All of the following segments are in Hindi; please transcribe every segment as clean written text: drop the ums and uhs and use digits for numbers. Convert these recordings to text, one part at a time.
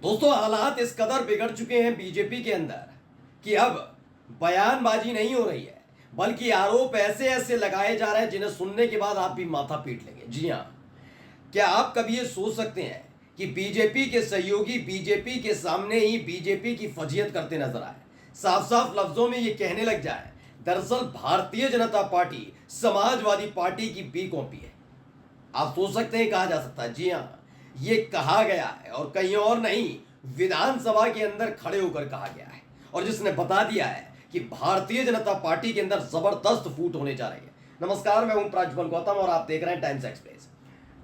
दोस्तों, हालात इस कदर बिगड़ चुके हैं बीजेपी के अंदर कि अब बयानबाजी नहीं हो रही है, बल्कि आरोप ऐसे ऐसे लगाए जा रहे हैं जिन्हें सुनने के बाद आप भी माथा पीट लेंगे। जी हाँ, क्या आप कभी ये सोच सकते हैं कि बीजेपी के सहयोगी बीजेपी के सामने ही बीजेपी की फजीहत करते नजर आए, साफ साफ लफ्जों में ये कहने लग जाए दरअसल भारतीय जनता पार्टी समाजवादी पार्टी की बी कॉपी है। आप सोच सकते हैं कहा जा सकता है, जी हाँ, ये कहा गया है और कहीं और नहीं, विधानसभा के अंदर खड़े होकर कहा गया है और जिसने बता दिया है कि भारतीय जनता पार्टी के अंदर जबरदस्त फूट होने जा रही है। नमस्कार, मैं हूं प्राज्वल गौतम और आप देख रहे हैं टाइम्स एक्सप्रेस।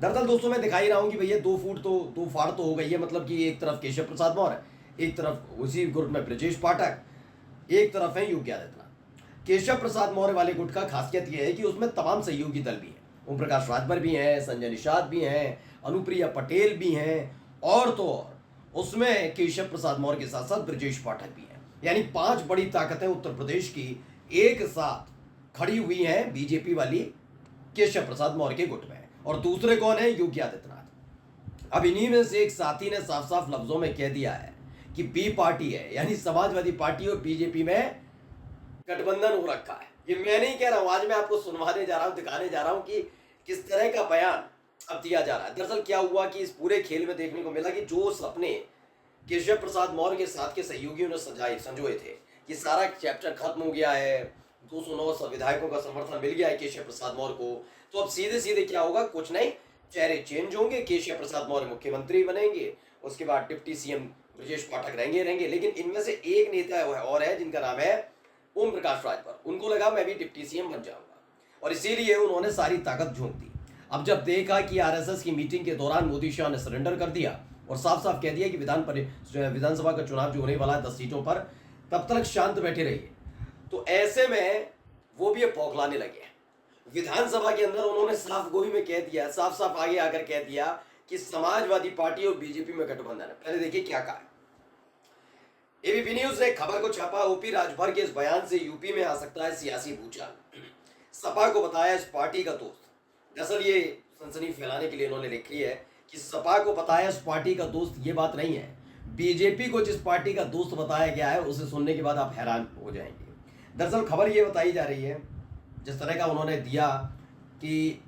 दरअसल दोस्तों, मैं दिखा ही रहा हूं कि भैया दो फाड़ तो हो गई है। मतलब कि एक तरफ केशव प्रसाद मौर्य, एक तरफ उसी गुट में ब्रजेश पाठक, एक तरफ है योगी आदित्यनाथ। केशव प्रसाद मौर्य वाले गुट का खासियत यह है कि उसमें तमाम सहयोगी दल भी हैं। ओम प्रकाश राजभर भी हैं, संजय निषाद भी हैं, अनुप्रिया पटेल भी हैं और तो और उसमें केशव प्रसाद मौर्य के साथ साथ ब्रजेश पाठक भी हैं। यानी 5 बड़ी ताकतें उत्तर प्रदेश की एक साथ खड़ी हुई हैं बीजेपी वाली केशव प्रसाद मौर्य के गुट में। और दूसरे कौन है? योगी आदित्यनाथ। अब इन्हीं में से एक साथी ने साफ साफ लफ्जों में कह दिया है कि बी पार्टी है, यानी समाजवादी पार्टी और बीजेपी में गठबंधन हो रखा है। ये मैं नहीं कह रहा हूं, आज मैं आपको सुनवाने जा रहा हूं, दिखाने जा रहा हूं कि किस तरह का बयान अब दिया जा रहा है। दरअसल क्या हुआ कि इस पूरे खेल में देखने को मिला कि जो सपने केशव प्रसाद मौर्य के साथ के सहयोगियों ने संजोए थे कि सारा चैप्टर खत्म हो गया है, 209 विधायकों का समर्थन मिल गया है केशव प्रसाद मौर्य को, तो अब सीधे सीधे क्या होगा, कुछ नहीं, चेहरे चेंज होंगे, केशव प्रसाद मौर्य मुख्यमंत्री बनेंगे, उसके बाद डिप्टी सीएम ब्रजेश पाठक रहेंगे। लेकिन इनमें से एक नेता और है जिनका नाम है ओम प्रकाश राजभर। उनको लगा मैं भी डिप्टी सीएम बन जाऊंगा और इसीलिए उन्होंने सारी ताकत झोंक दी। अब जब देखा कि आरएसएस की मीटिंग के दौरान मोदी शाह ने सरेंडर कर दिया और साफ साफ कह दिया कि विधानसभा का चुनाव जो होने वाला है 10 सीटों पर, तब तक शांत बैठे रहिए, तो ऐसे में वो भी अब बौखलाने लगे। विधानसभा के अंदर उन्होंने साफ गोई में कह दिया, साफ साफ आगे आकर कह दिया कि समाजवादी पार्टी और बीजेपी में गठबंधन है। पहले देखिए क्या कहा। एबीपी न्यूज ने खबर को छापा, ओपी राजभर के इस बयान से यूपी में आ सकता है सियासी भूचाल, सपा को बताया इस पार्टी का दोस्त। दरअसल ये सनसनी फैलाने के लिए इन्होंने लिखी है कि सपा को बताया इस पार्टी का दोस्त। ये बात नहीं है, बीजेपी को जिस पार्टी का दोस्त बताया गया है उसे सुनने के बाद आप हैरान हो जाएंगे। दरअसल खबर ये बताई जा रही है, जिस तरह का उन्होंने दिया कि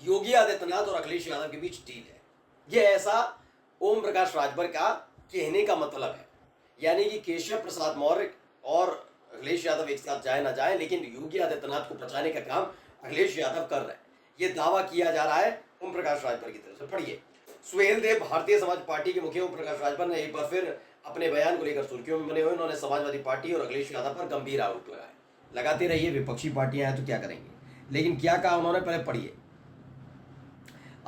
योगी आदित्यनाथ और अखिलेश यादव के बीच डील है, ये ऐसा ओम प्रकाश राजभर का कहने का मतलब है। यानी कि केशव प्रसाद मौर्य और अखिलेश यादव एक साथ जाए ना जाए, लेकिन योगी आदित्यनाथ को बचाने का काम अखिलेश यादव कर रहे हैं, ये दावा किया जा रहा है ओम प्रकाश राजभर की तरफ से। पढ़िए, सुहेल देव भारतीय समाज पार्टी के मुखिया ओम प्रकाश राजभर ने एक बार फिर अपने बयान को लेकर सुर्खियों में बने हुए। उन्होंने समाजवादी पार्टी और अखिलेश यादव पर गंभीर आरोप लगाए। लगाते रहिए, विपक्षी पार्टियां हैं तो क्या करेंगे, लेकिन क्या कहा उन्होंने, पहले पढ़िए।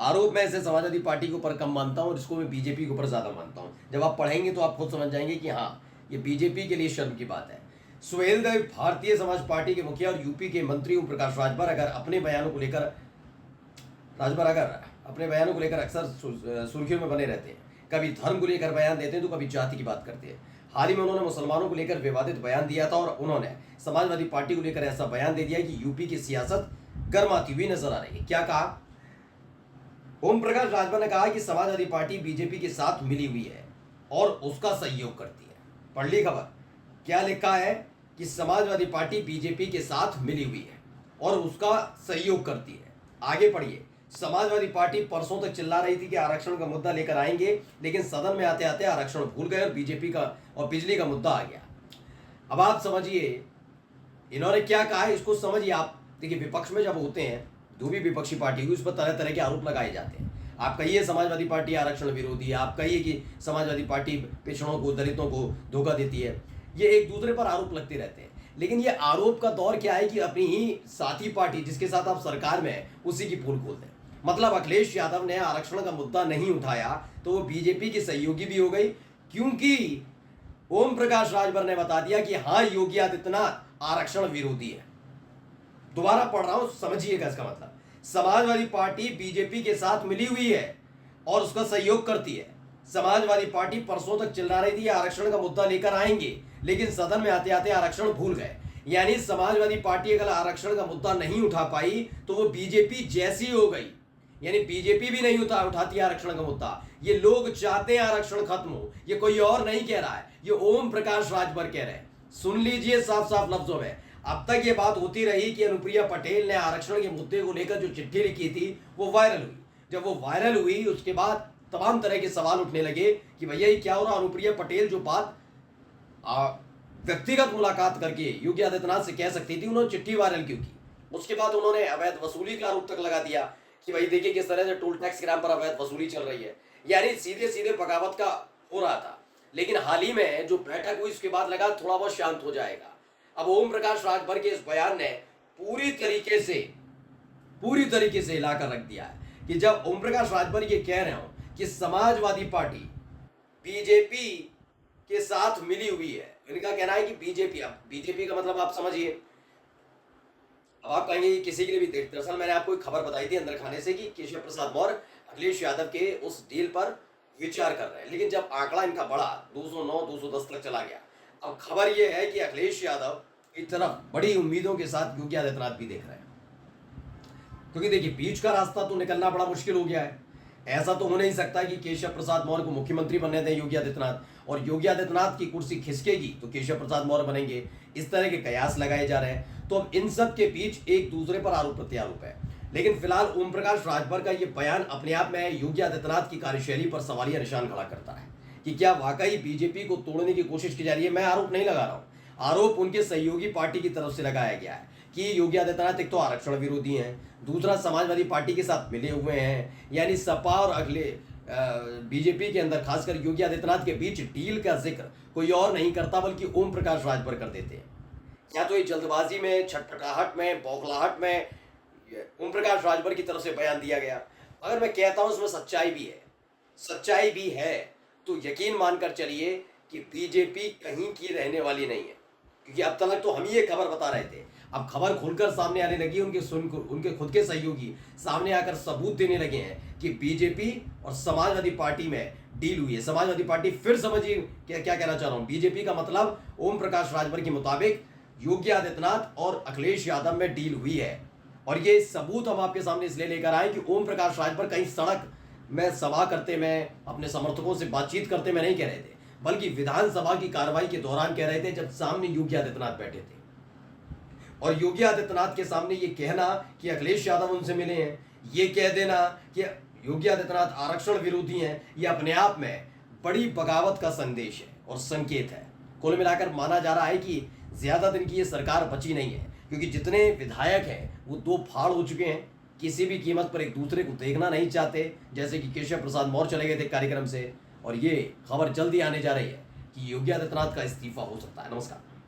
आरोप में ऐसे समाजवादी पार्टी के ऊपर कम मानता हूं और इसको मैं बीजेपी के ऊपर ज्यादा मानता हूं। जब आप पढ़ेंगे तो आप खुद समझ जाएंगे कि हाँ, ये बीजेपी के लिए शर्म की बात है। सुहेल देव भारतीय समाज पार्टी के मुखिया और यूपी के मंत्री ओम प्रकाश राजभर अगर अपने बयानों को लेकर अक्सर सुर्खियों में बने रहते हैं। कभी धर्म को लेकर बयान देते हैं तो कभी जाति की बात करते हैं। हाल ही में उन्होंने मुसलमानों को लेकर विवादित बयान दिया था और उन्होंने समाजवादी पार्टी को लेकर ऐसा बयान दे दिया कि यूपी की सियासत गर्माती हुई नजर आ रही है। क्या कहा ओम प्रकाश राजभर ने? कहा कि समाजवादी पार्टी बीजेपी के साथ मिली हुई है और उसका सहयोग करती है। पढ़ ली खबर, क्या लिखा है कि समाजवादी पार्टी बीजेपी के साथ मिली हुई है और उसका सहयोग करती है। आगे पढ़िए, समाजवादी पार्टी परसों तक चिल्ला रही थी कि आरक्षण का मुद्दा लेकर आएंगे, लेकिन सदन में आते आते आरक्षण भूल गए और बीजेपी का और बिजली का मुद्दा आ गया। अब आप समझिए इन्होंने क्या कहा है, इसको समझिए आप। देखिए, विपक्ष में जब होते हैं, जो भी विपक्षी पार्टी हुई, उस पर तरह तरह के आरोप लगाए जाते हैं। आप कहिए समाजवादी पार्टी आरक्षण विरोधी है, आप कहिए कि समाजवादी पार्टी पिछड़ों को, दलितों को धोखा देती है, ये एक दूसरे पर आरोप लगते रहते हैं। लेकिन ये आरोप का दौर क्या है कि अपनी ही साथी पार्टी जिसके साथ आप सरकार में है उसी की पोल खोल दें। मतलब अखिलेश यादव ने आरक्षण का मुद्दा नहीं उठाया तो वो बीजेपी की सहयोगी भी हो गई, क्योंकि ओम प्रकाश राजभर ने बता दिया कि हाँ, योगी आदित्यनाथ आरक्षण विरोधी है। दोबारा पढ़ रहा हूं, समझिएगा इसका मतलब। समाजवादी पार्टी बीजेपी के साथ मिली हुई है और उसका सहयोग करती है। समाजवादी पार्टी परसों तक चिल्ला रही थी आरक्षण का मुद्दा लेकर आएंगे, लेकिन सदन में आते आते आरक्षण भूल गए। यानी समाजवादी पार्टी अगर आरक्षण का मुद्दा नहीं उठा पाई तो वो बीजेपी जैसी हो गई। यानी बीजेपी भी नहीं उठाती आरक्षण का मुद्दा। ये लोग चाहते हैं आरक्षण खत्म हो, ये कोई और नहीं कह रहा है, ये ओम प्रकाश राजभर कह रहे हैं। सुन लीजिए साफ साफ लफ्जों में। अब तक ये बात होती रही कि अनुप्रिया पटेल ने आरक्षण के मुद्दे को लेकर जो चिट्ठी लिखी थी वो वायरल हुई। जब वो वायरल हुई उसके बाद तमाम तरह के सवाल उठने लगे कि भैया ये क्या हो रहा। अनुप्रिया पटेल जो बात व्यक्तिगत मुलाकात करके योगी आदित्यनाथ से कह सकती थी, उन्होंने चिट्ठी वायरल क्यों की। उसके बाद उन्होंने अवैध वसूली का आरोप तक लगा दिया कि भाई देखिए किस तरह से टोल टैक्स के नाम पर अवैध वसूली चल रही है। यानी सीधे सीधे बगावत का हो रहा था। लेकिन हाल ही में जो बैठक हुई उसके बाद लगा थोड़ा बहुत शांत हो जाएगा। अब ओम प्रकाश राजभर के इस बयान ने पूरी तरीके से हिलाकर रख दिया है कि जब ओम प्रकाश राजभर ये कह रहे हो कि समाजवादी पार्टी बीजेपी के साथ मिली हुई है, इनका कहना है कि बीजेपी, अब बीजेपी का मतलब आप समझिए। अब आप कहेंगे किसी के लिए भी, दरअसल मैंने आपको एक खबर बताई थी अंदर खाने से कि केशव प्रसाद मौर्य अखिलेश यादव के उस डील पर विचार कर रहे हैं। लेकिन जब आंकड़ा इनका बढ़ा 209 210 तक चला गया। अब खबर यह है कि अखिलेश यादव की तरफ बड़ी उम्मीदों के साथ योगी आदित्यनाथ भी देख रहे हैं, क्योंकि देखिए बीच का रास्ता तो निकलना बड़ा मुश्किल हो गया है। ऐसा तो हो नहीं सकता कि केशव प्रसाद मौर्य को मुख्यमंत्री बनने दें योगी आदित्यनाथ और योगी आदित्यनाथ की कुर्सी खिसकेगी तो केशव प्रसाद मौर्य बनेंगे। इस तरह के कयास लगाए जा रहे हैं। तो अब इन सब के बीच एक दूसरे पर आरोप प्रत्यारोप है। लेकिन फिलहाल ओम प्रकाश राजभर का यह बयान अपने आप में योगी आदित्यनाथ की कार्यशैली पर सवालिया निशान खड़ा करता है कि क्या वाकई बीजेपी को तोड़ने की कोशिश की जा रही है। मैं आरोप नहीं लगा रहा हूं, आरोप उनके सहयोगी पार्टी की तरफ से लगाया गया है कि योगी आदित्यनाथ एक तो आरक्षण विरोधी हैं, दूसरा समाजवादी पार्टी के साथ मिले हुए हैं। यानी सपा और अगले बीजेपी के अंदर खासकर योगी आदित्यनाथ के बीच डील का जिक्र कोई और नहीं करता बल्कि ओम प्रकाश राजभर कर देते हैं। या तो ये जल्दबाजी में, छटपटाहट में, बौखलाहट में ओम प्रकाश राजभर की तरफ से बयान दिया गया। अगर मैं कहता हूं उसमें सच्चाई भी है तो यकीन मानकर चलिए कि बीजेपी कहीं की रहने वाली नहीं है, क्योंकि अब तक तो हम ही ये खबर बता रहे थे। अब खबर खुलकर सामने आने लगी, उनके खुद के सहयोगी सामने आकर सबूत देने लगे हैं कि बीजेपी और समाजवादी पार्टी में डील हुई है। समाजवादी पार्टी, फिर समझिए क्या कहना चाह रहा हूं। बीजेपी का मतलब ओम प्रकाश राजभर के मुताबिक योगी आदित्यनाथ और अखिलेश यादव में डील हुई है। और ये सबूत हम आपके सामने इसलिए लेकर आए कि ओम प्रकाश राजभर कहीं सड़क में सभा करते में अपने समर्थकों से बातचीत करते में नहीं कह रहे थे, बल्कि विधानसभा की कार्रवाई के दौरान कह रहे थे जब सामने योगी आदित्यनाथ बैठे थे। और योगी आदित्यनाथ के सामने ये कहना कि अखिलेश यादव उनसे मिले हैं, ये कह देना कि योगी आदित्यनाथ आरक्षण विरोधी हैं, ये अपने आप में बड़ी बगावत का संदेश है और संकेत है। कुल मिलाकर माना जा रहा है कि ज्यादा दिन की ये सरकार बची नहीं है, क्योंकि जितने विधायक हैं वो दो फाड़ हो चुके हैं, किसी भी कीमत पर एक दूसरे को देखना नहीं चाहते। जैसे कि केशव प्रसाद मौर्य चले गए थे कार्यक्रम से, और ये खबर जल्दी आने जा रही है कि योगी आदित्यनाथ का इस्तीफा हो सकता है। नमस्कार।